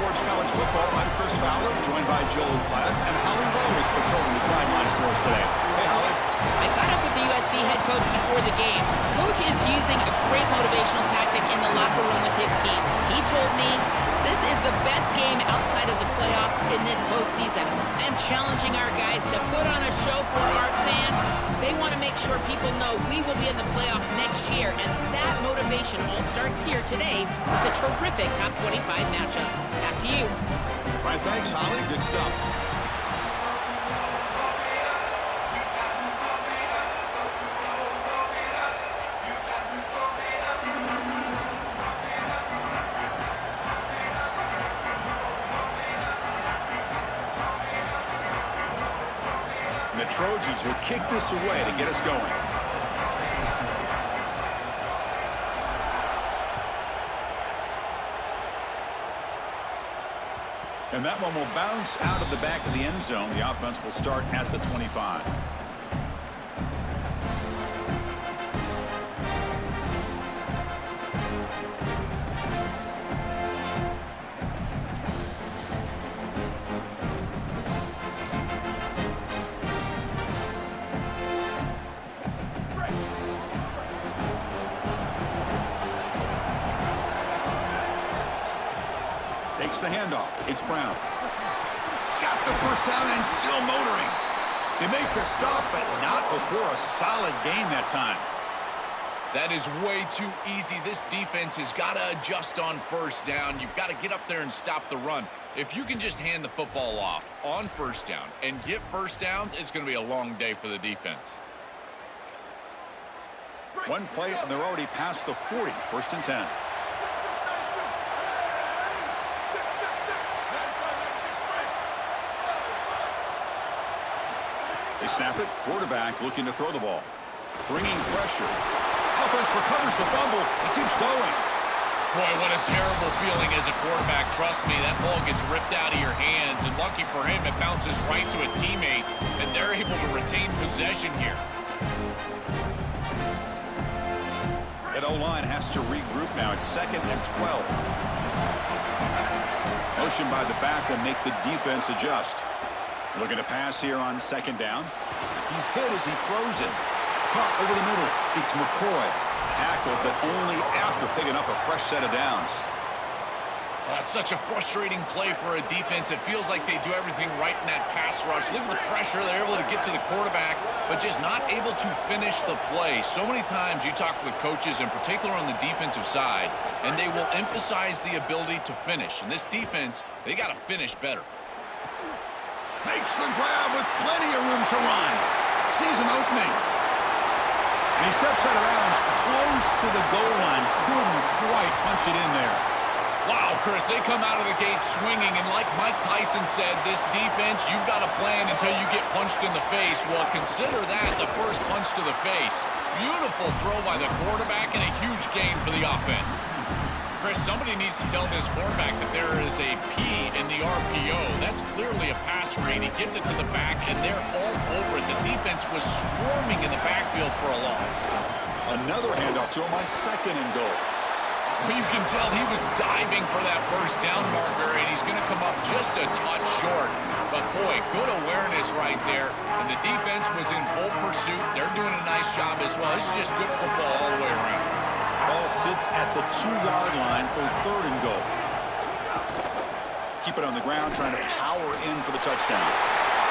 Sports College Football. I'm Chris Fowler, joined by Joel Klatt, and Holly Rowe is patrolling the sidelines for us today. Hey, Holly. I caught up with the USC head coach before the game. Coach is using a great motivational tactic in the locker room with his team. He told me this is the best game outside of the playoffs in this postseason. I am challenging our guys to put on a show for our fans. They want to make sure people know we will be in the playoff next year, and that motivation all starts here today with a terrific top 25 matchup. Back to you. All right, thanks, Holly. Good stuff. The Trojans will kick this away to get us going. And that one will bounce out of the back of the end zone. The offense will start at the 25. Takes the handoff. It's Brown. He's got the first down and still motoring. They make the stop, but not before a solid gain that time. That is way too easy. This defense has got to adjust on first down. You've got to get up there and stop the run. If you can just hand the football off on first down and get first downs, it's going to be a long day for the defense. One play, and they're already past the 40. First and 10. They snap it. Quarterback looking to throw the ball. Bringing pressure. Offense recovers the fumble. He keeps going. Boy, what a terrible feeling as a quarterback. Trust me, that ball gets ripped out of your hands, and lucky for him, it bounces right to a teammate, and they're able to retain possession here. That O-line has to regroup now. It's 2nd and 12. Motion by the back will make the defense adjust. Looking to pass here on 2nd down. He's hit as he throws it. Caught over the middle. It's McCoy. Tackled, but only after picking up a fresh set of downs. That's such a frustrating play for a defense. It feels like they do everything right in that pass rush. Look at the pressure. They're able to get to the quarterback, but just not able to finish the play. So many times you talk with coaches, in particular on the defensive side, and they will emphasize the ability to finish. And this defense, they got to finish better. Makes the grab with plenty of room to run. Sees an opening. And he steps out of bounds close to the goal line. Couldn't quite punch it in there. Wow, Chris, they come out of the gate swinging, and like Mike Tyson said, this defense, you've got to plan until you get punched in the face. Well, consider that the first punch to the face. Beautiful throw by the quarterback and a huge gain for the offense. Chris, somebody needs to tell this quarterback that there is a P in the RPO. That's clearly a pass rate. He gets it to the back, and they're all over it. The defense was swarming in the backfield for a loss. Another handoff to him on 2nd and goal. Well, you can tell he was diving for that first down marker, and he's going to come up just a touch short. But, boy, good awareness right there. And the defense was in full pursuit. They're doing a nice job as well. This is just good football all the way around. Ball sits at the 2-yard line for 3rd and goal. Keep it on the ground, trying to power in for the touchdown.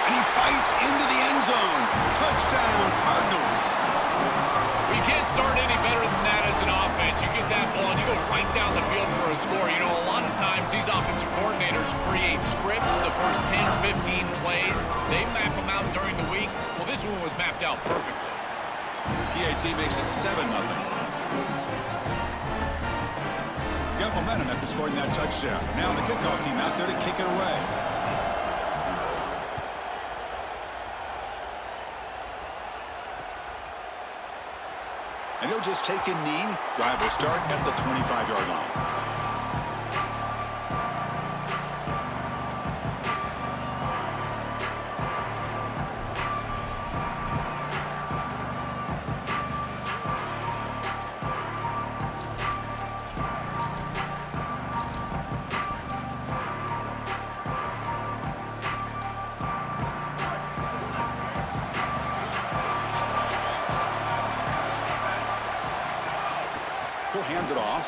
And he fights into the end zone. Touchdown, Cardinals. You can't start any better than that as an offense. You get that ball and you go right down the field for a score. You know, a lot of times these offensive coordinators create scripts, the first 10 or 15 plays. They map them out during the week. Well, this one was mapped out perfectly. PAT makes it 7-0. Got momentum after scoring that touchdown. Now the kickoff team out there to kick it away. And he'll just take a knee. Drive will start at the 25-yard line. hand it off.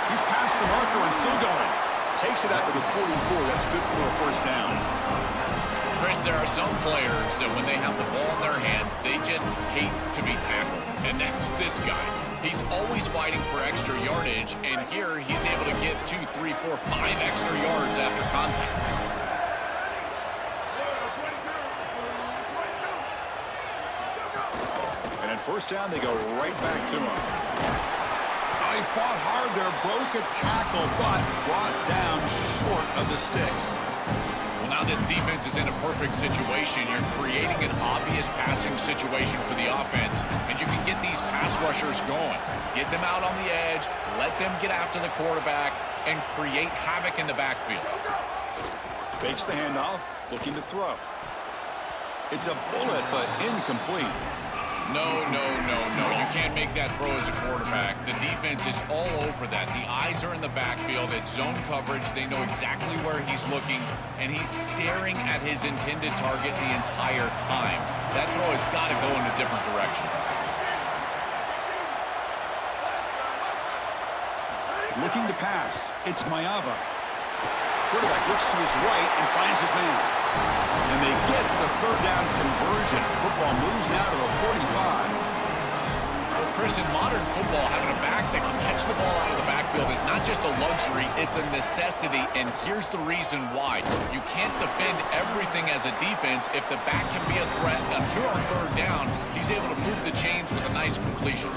He's past the marker and still going. Takes it out to the 44. That's good for a first down. Chris, there are some players that when they have the ball in their hands, they just hate to be tackled. And that's this guy. He's always fighting for extra yardage, and here he's able to get 2, 3, 4, 5 extra yards after contact. And at first down, they go right back to him. He fought hard there, broke a tackle, but brought down short of the sticks. Well, now this defense is in a perfect situation. You're creating an obvious passing situation for the offense, and you can get these pass rushers going. Get them out on the edge, let them get after the quarterback, and create havoc in the backfield. Fakes the handoff, looking to throw. It's a bullet, but incomplete. No. You can't make that throw as a quarterback. The defense is all over that. The eyes are in the backfield. It's zone coverage. They know exactly where he's looking, and he's staring at his intended target the entire time. That throw has got to go in a different direction. Looking to pass. It's Maiava. Quarterback looks to his right and finds his man. And they get the third down conversion. Football moves now to the 45. Well, Chris, in modern football, having a back that can catch the ball out of the backfield is not just a luxury, it's a necessity, and here's the reason why. You can't defend everything as a defense if the back can be a threat. And here on third down, he's able to move the chains with a nice completion.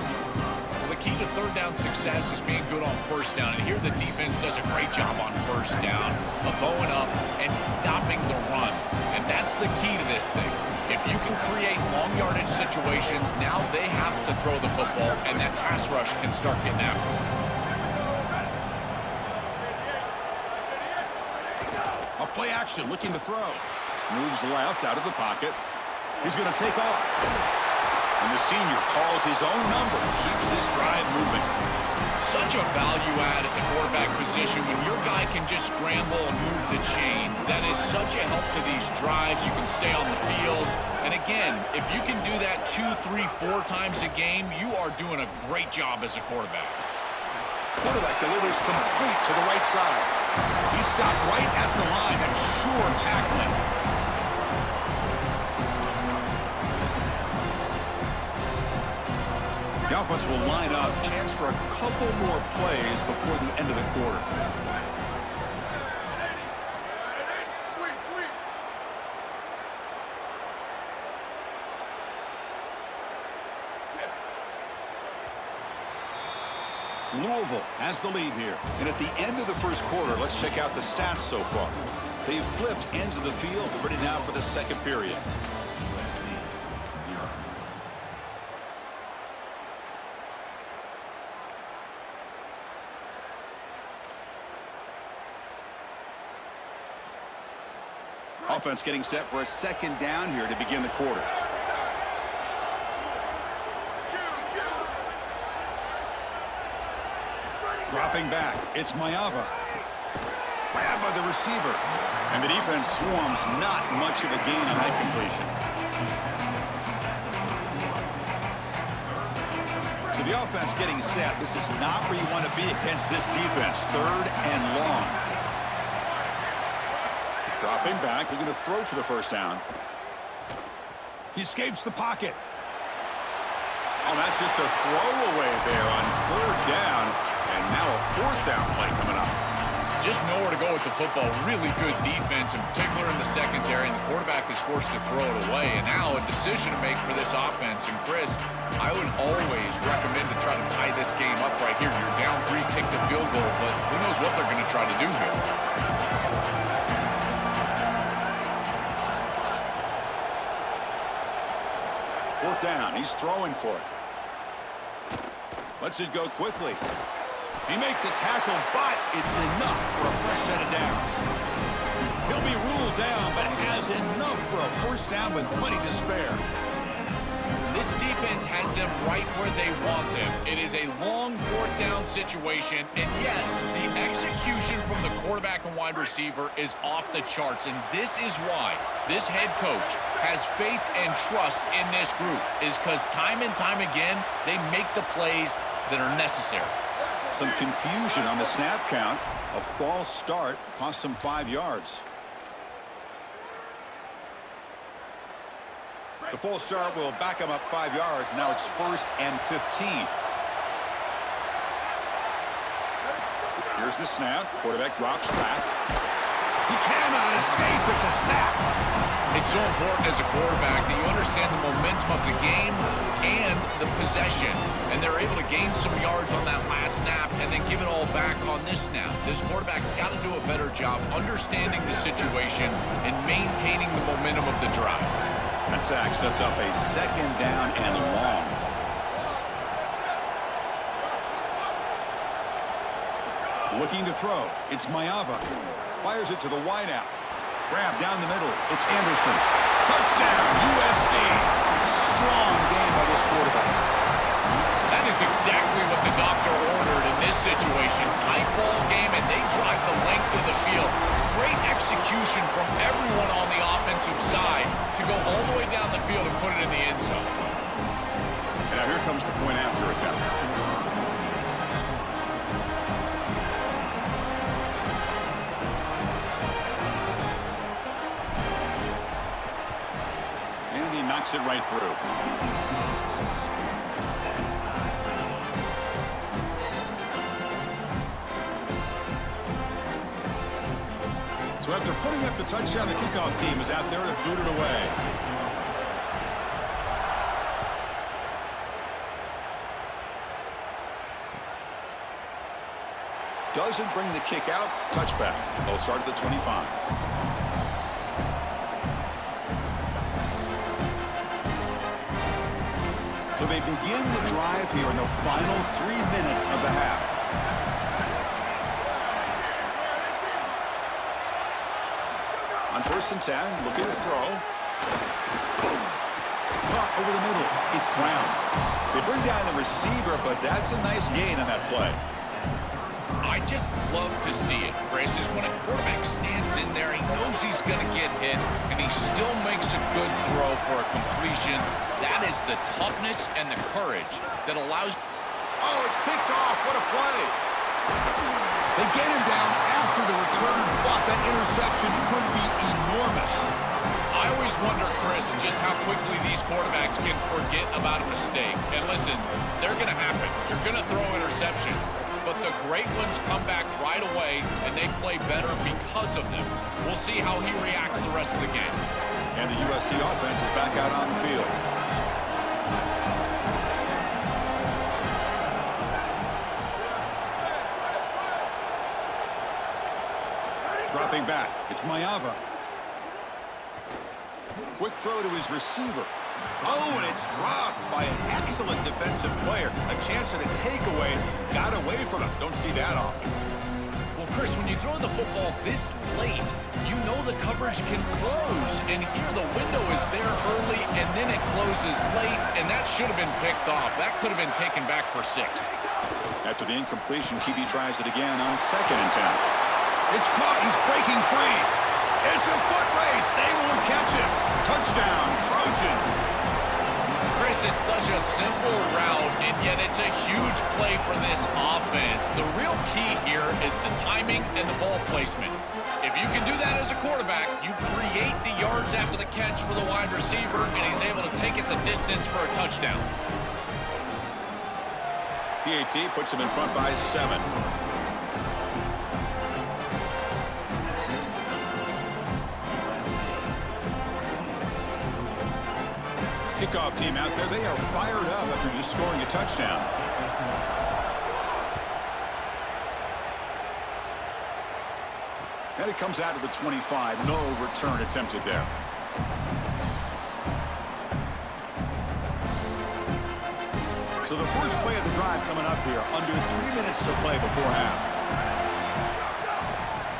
The key to third down success is being good on first down, and here the defense does a great job on first down of bowing up and stopping the run, and that's the key to this thing. If you can create long yardage situations, now they have to throw the football, and that pass rush can start getting after them. A play action, looking to throw. Moves left out of the pocket. He's going to take off. And the senior calls his own number and keeps this drive moving. Such a value add at the quarterback position when your guy can just scramble and move the chains. That is such a help to these drives. You can stay on the field. And again, if you can do that 2, 3, 4 times a game, you are doing a great job as a quarterback. Quarterback delivers complete to the right side. He stopped right at the line and sure tackling. The offense will line up. Chance for a couple more plays before the end of the quarter. Louisville has the lead here. And at the end of the first quarter, let's check out the stats so far. They've flipped ends of the field, ready now for the second period. Offense getting set for a second down here to begin the quarter. Dropping back, it's Maiava. Grabbed by the receiver. And the defense swarms, not much of a gain on that completion. So the offense getting set. This is not where you want to be against this defense. Third and long. Dropping back, looking to throw for the first down. He escapes the pocket. Oh, that's just a throwaway there on third down. And now a fourth down play coming up. Just nowhere to go with the football. Really good defense, in particular in the secondary, and the quarterback is forced to throw it away. And now a decision to make for this offense. And Chris, I would always recommend to try to tie this game up right here. You're down 3, kick the field goal, but who knows what they're going to try to do here. Fourth down, he's throwing for it. Lets it go quickly. He makes the tackle, but it's enough for a fresh set of downs. He'll be ruled down, but has enough for a first down with plenty to spare. This defense has them right where they want them. It is a long fourth down situation, and yet the execution from the quarterback and wide receiver is off the charts, and this is why this head coach has faith and trust in this group, is because time and time again, they make the plays that are necessary. Some confusion on the snap count. A false start cost them 5 yards. The false start will back him up 5 yards. Now it's 1st and 15. Here's the snap. Quarterback drops back. He cannot escape. It's a sack. It's so important as a quarterback that you understand the momentum of the game and the possession. And they're able to gain some yards on that last snap and then give it all back on this snap. This quarterback's got to do a better job understanding the situation and maintaining the momentum of the drive. That sack sets up a 2nd down and long. Looking to throw. It's Maiava. Fires it to the wideout. Grab down the middle. It's Anderson. Touchdown, USC. Strong game by this quarterback. That is exactly what the doctor ordered in this situation. Tight ball game, and they drive the length of the field. Great execution from everyone on the offensive side to go all the way down the field and put it in the end zone. And now here comes the point after attempt. And he knocks it right through. So after putting up the touchdown, the kickoff team is out there to boot it away. Doesn't bring the kick out. Touchback. They'll start at the 25. So they begin the drive here in the final 3 minutes of the half. On 1st and 10, looking to throw. Caught over the middle. It's Brown. They bring down the receiver, but that's a nice gain on that play. I just love to see it, Chris, is when a quarterback stands in there, he knows he's going to get hit, and he still makes a good throw for a completion. That is the toughness and the courage that allows... Oh, it's picked off. What a play. They get him down after the return, but that interception could be enormous. I always wonder, Chris, just how quickly these quarterbacks can forget about a mistake. And listen, they're going to happen. You're going to throw interceptions. But the great ones come back right away, and they play better because of them. We'll see how he reacts the rest of the game. And the USC offense is back out on the field. Dropping back, it's Maiava. Quick throw to his receiver. Oh, and it's dropped by an excellent defensive player. A chance at a takeaway. Got away from him. Don't see that often. Well, Chris, when you throw the football this late, you know the coverage can close. And here the window is there early, and then it closes late, and that should have been picked off. That could have been taken back for 6. After the incompletion, QB tries it again on 2nd and 10. It's caught. He's breaking free. It's a foot race. They won't catch him. Touchdown, Trojans. Chris, it's such a simple route, and yet it's a huge play for this offense. The real key here is the timing and the ball placement. If you can do that as a quarterback, you create the yards after the catch for the wide receiver, and he's able to take it the distance for a touchdown. PAT puts him in front by 7. Kickoff team out there, they are fired up after just scoring a touchdown. And it comes out of the 25. No return attempted there. So the first play of the drive coming up here. Under 3 minutes to play before half.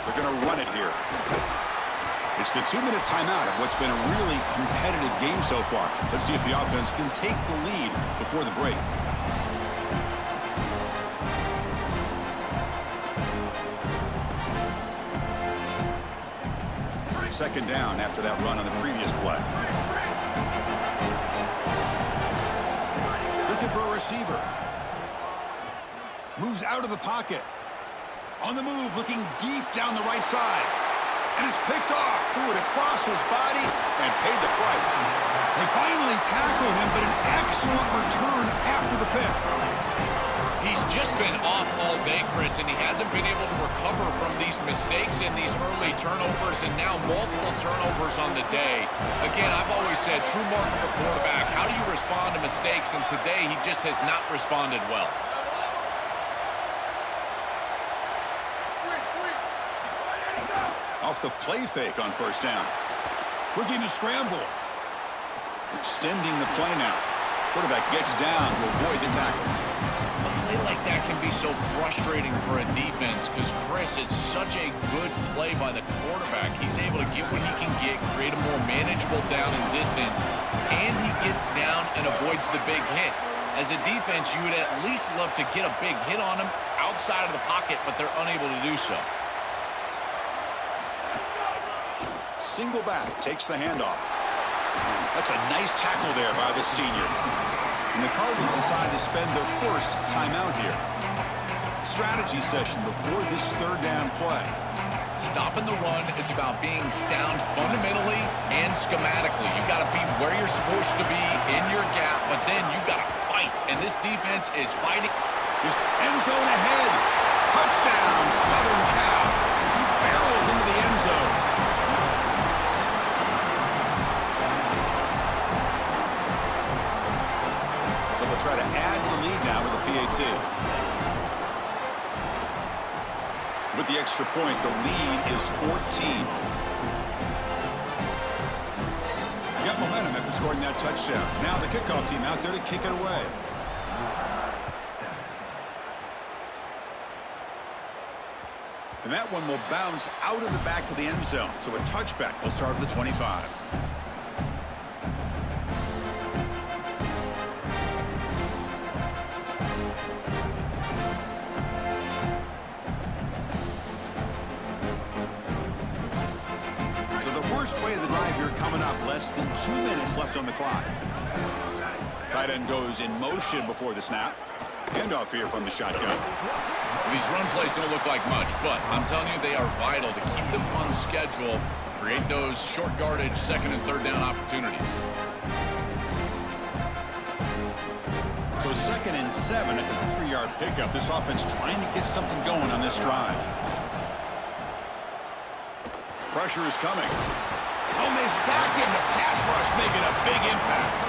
They're going to run it here. It's the 2-minute timeout of what's been a really competitive game so far. Let's see if the offense can take the lead before the break. Second down after that run on the previous play. Looking for a receiver. Moves out of the pocket. On the move, looking deep down the right side. And it's picked off. Threw it across his body and paid the price. They finally tackled him, but an excellent return after the pick. He's just been off all day, Chris, and he hasn't been able to recover from these mistakes and these early turnovers, and now multiple turnovers on the day. Again, I've always said, true mark of a quarterback, how do you respond to mistakes? And today, he just has not responded well. Off the play fake on first down. Looking to scramble. Extending the play now. Quarterback gets down to avoid the tackle. A play like that can be so frustrating for a defense because, Chris, it's such a good play by the quarterback. He's able to get what he can get, create a more manageable down and distance, and he gets down and avoids the big hit. As a defense, you would at least love to get a big hit on him outside of the pocket, but they're unable to do so. Single back, takes the handoff. That's a nice tackle there by the senior. And the Cardinals decide to spend their first timeout here. Strategy session before this third down play. Stopping the run is about being sound fundamentally and schematically. You've got to be where you're supposed to be in your gap, but then you've got to fight. And this defense is fighting. Just end zone ahead. Touchdown, Southern Cal. He barrels into the end zone. Try to add to the lead now with a PAT. With the extra point, the lead is 14. Got momentum after scoring that touchdown. Now the kickoff team out there to kick it away. And that one will bounce out of the back of the end zone. So a touchback will start at the 25. First play of the drive here coming up. Less than 2 minutes left on the clock. Tight end goes in motion before the snap. Handoff here from the shotgun. These run plays don't look like much, but I'm telling you they are vital to keep them on schedule, create those short yardage second and third down opportunities. So 2nd and 7 at the 3-yard pickup. This offense trying to get something going on this drive. Pressure is coming. Oh, they sack him. The pass rush making a big impact.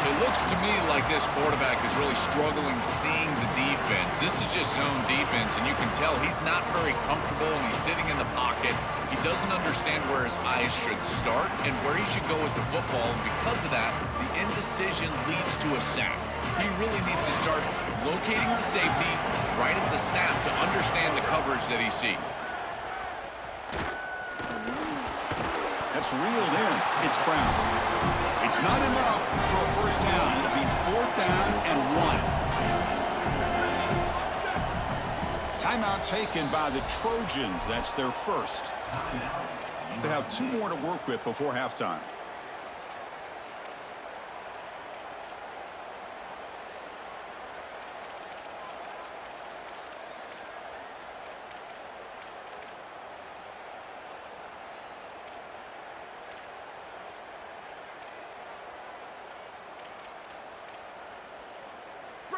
It looks to me like this quarterback is really struggling seeing the defense. This is just zone defense, and you can tell he's not very comfortable, and he's sitting in the pocket. He doesn't understand where his eyes should start and where he should go with the football. And because of that, the indecision leads to a sack. He really needs to start locating the safety right at the snap to understand the coverage that he sees. That's reeled in. It's Brown. It's not enough for a first down. It'll be 4th down and 1. Timeout taken by the Trojans. That's their first. They have 2 more to work with before halftime.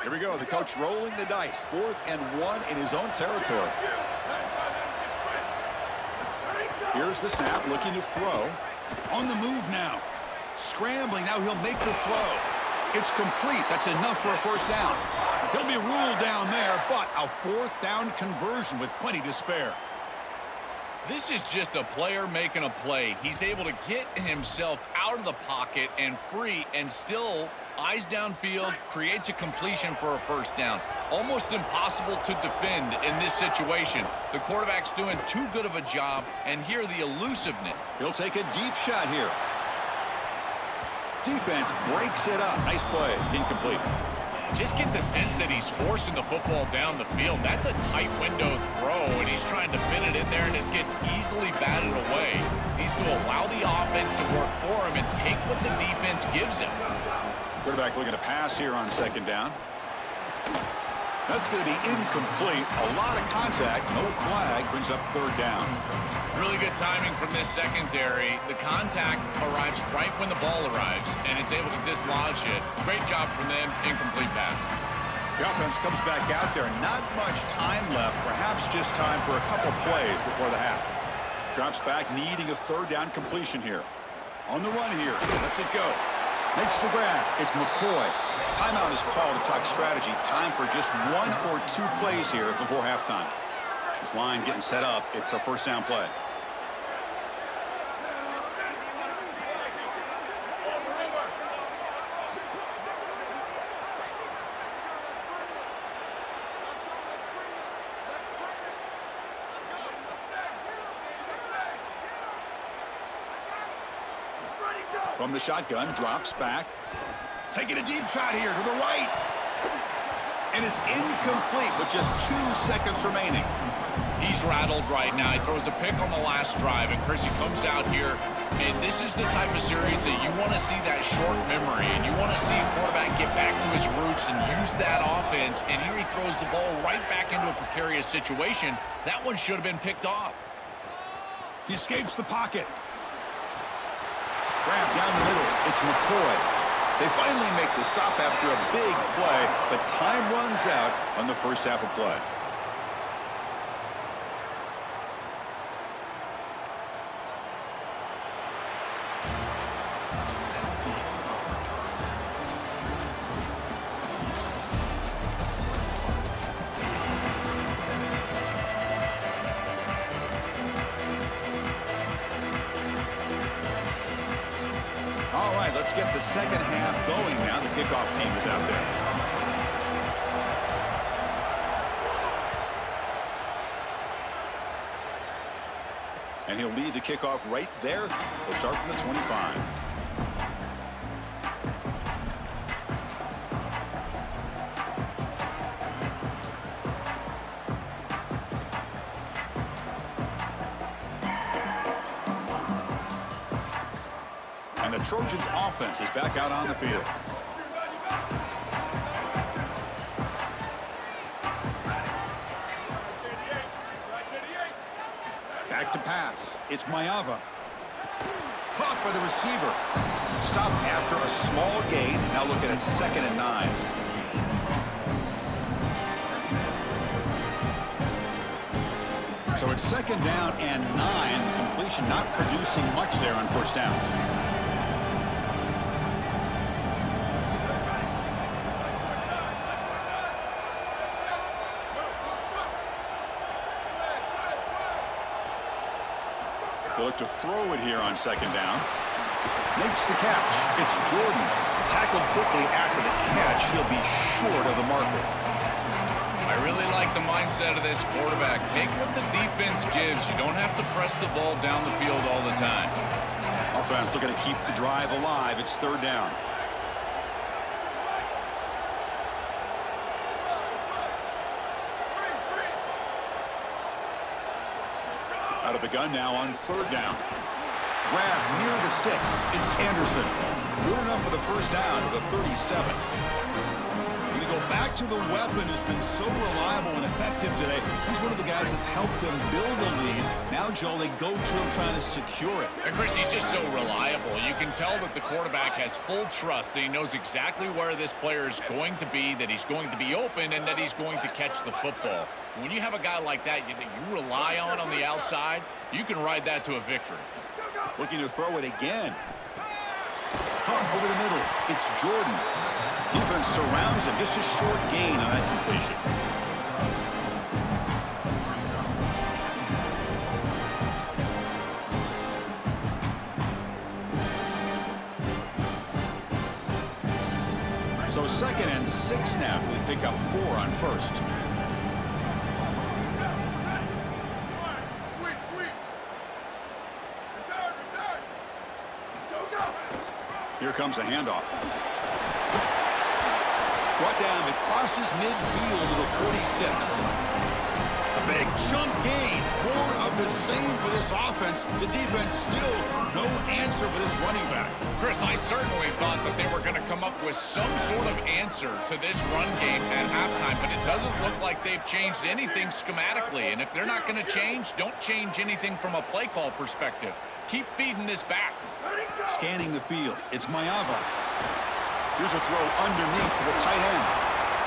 Here we go. The coach rolling the dice. 4th and 1 in his own territory. Here's the snap, looking to throw. On the move now. Scrambling. Now he'll make the throw. It's complete. That's enough for a first down. He'll be ruled down there, but a 4th down conversion with plenty to spare. This is just a player making a play. He's able to get himself out of the pocket and free and still Eyes downfield, creates a completion for a first down. Almost impossible to defend in this situation. The quarterback's doing too good of a job, and here the elusiveness. He'll take a deep shot here. Defense breaks it up. Nice play. Incomplete. Just get the sense that he's forcing the football down the field. That's a tight window throw, and he's trying to fit it in there, and it gets easily batted away. Needs to allow the offense to work for him and take what the defense gives him. Quarterback looking to pass here on second down. That's going to be incomplete. A lot of contact. No flag. Brings up third down. Really good timing from this secondary. The contact arrives right when the ball arrives, and it's able to dislodge it. Great job from them. Incomplete pass. The offense comes back out there. Not much time left. Perhaps just time for a couple plays before the half. Drops back, needing a third down completion here. On the run here. Lets it go. Makes the grab. It's McCoy. Timeout is called to talk strategy. Time for just 1 or 2 plays here before halftime. This line getting set up. It's a first down play. From the shotgun, drops back. Taking a deep shot here to the right. And it's incomplete with just 2 seconds remaining. He's rattled right now. He throws a pick on the last drive, and Chris, he comes out here, and this is the type of series that you want to see that short memory, and you want to see a quarterback get back to his roots and use that offense, and here he throws the ball right back into a precarious situation. That one should have been picked off. He escapes the pocket. Grab down the middle. It's McCoy. They finally make the stop after a big play, but time runs out on the first half of play. All right, let's get the second half going now. The kickoff team is out there. And he'll lead the kickoff right there. They'll start from the 25. And the Trojans offense is back out on the field. Back to pass. It's Mayava. Caught by the receiver. Stop after a small gain. Now looking at 2nd and 9. So it's 2nd down and 9. The completion not producing much there on first down. They look to throw it here on 2nd down. Makes the catch. It's Jordan. Tackled quickly after the catch. He'll be short of the marker. I really like the mindset of this quarterback. Take what the defense gives. You don't have to press the ball down the field all the time. Offense looking to keep the drive alive. It's 3rd down. Out of the gun now on 3rd down. Grab near the sticks. It's Anderson. Good enough for the first down to the 37. We go back to the weapon who's been so reliable and effective today. He's one of the guys that's helped them build a lead. Now, Joel, they go to him trying to secure it. And Chris, he's just so reliable. You can tell that the quarterback has full trust that he knows exactly where this player is going to be, that he's going to be open, and that he's going to catch the football. When you have a guy like that you rely on the outside, you can ride that to a victory. Looking to throw it again. Caught over the middle. It's Jordan. Defense surrounds him. Just a short gain on that completion. So 2nd and 6 now. We pick up 4 on 1st. Here comes a handoff. Brought down, it crosses midfield to the 46. A big chunk gain. More of the same for this offense. The defense still no answer for this running back. Chris, I certainly thought that they were going to come up with some sort of answer to this run game at halftime, but it doesn't look like they've changed anything schematically. And if they're not going to change, don't change anything from a play call perspective. Keep feeding this back. Scanning the field. It's Mayava. Here's a throw underneath to the tight end.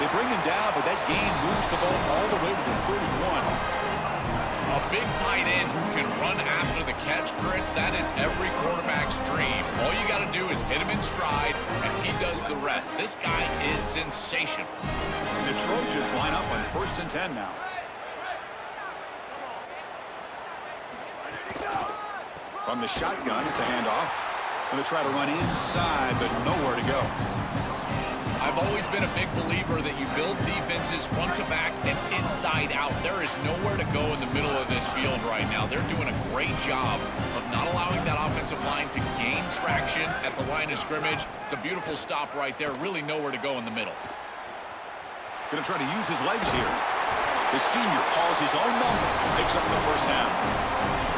They bring him down, but that gain moves the ball all the way to the 31. A big tight end who can run after the catch, Chris, that is every quarterback's dream. All you got to do is hit him in stride, and he does the rest. This guy is sensational. The Trojans line up on 1st and 10 now. From the shotgun, it's a handoff. Going to try to run inside, but nowhere to go. I've always been a big believer that you build defenses front to back and inside out. There is nowhere to go in the middle of this field right now. They're doing a great job of not allowing that offensive line to gain traction at the line of scrimmage. It's a beautiful stop right there. Really nowhere to go in the middle. Going to try to use his legs here. The senior calls his own number and picks up the 1st down.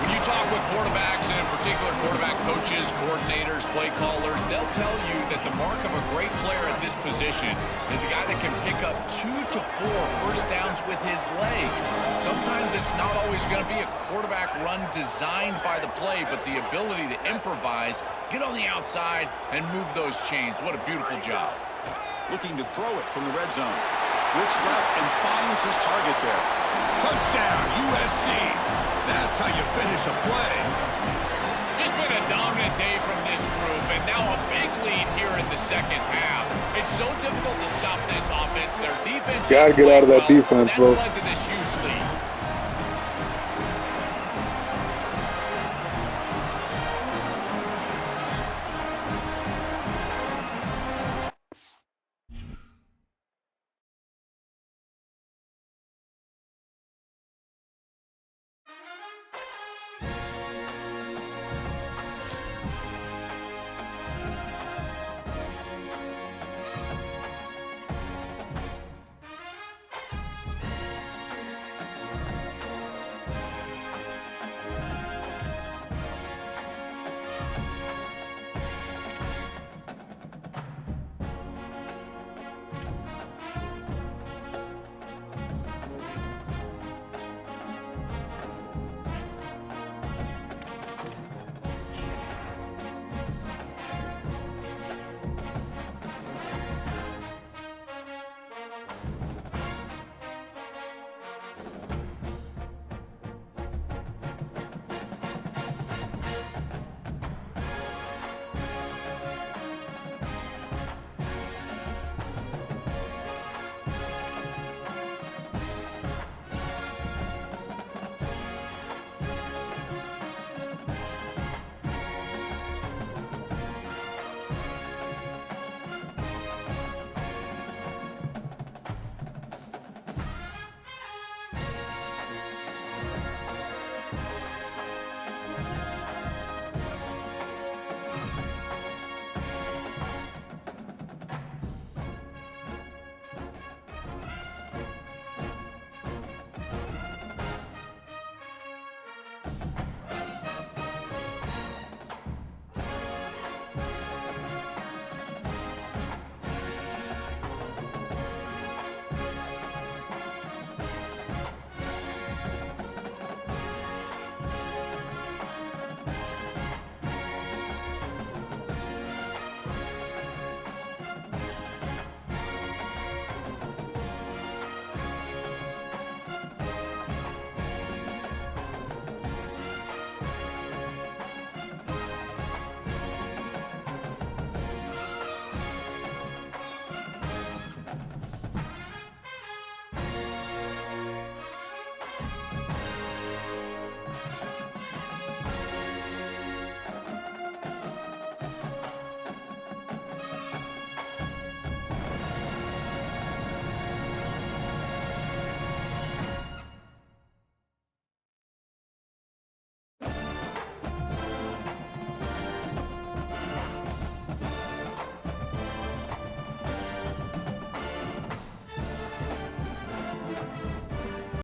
When you talk with quarterbacks, and in particular quarterback coaches, coordinators, play callers, they'll tell you that the mark of a great player at this position is a guy that can pick up 2 to 4 first downs with his legs. Sometimes it's not always going to be a quarterback run designed by the play, but the ability to improvise, get on the outside, and move those chains. What a beautiful job. Looking to throw it from the red zone. Looks left and finds his target there. Touchdown, USC. That's how you finish a play. Just been a dominant day from this group, and now a big lead here in the 2nd half. It's so difficult to stop this offense. Their defense gotta get out of that defense, bro. That's led to this huge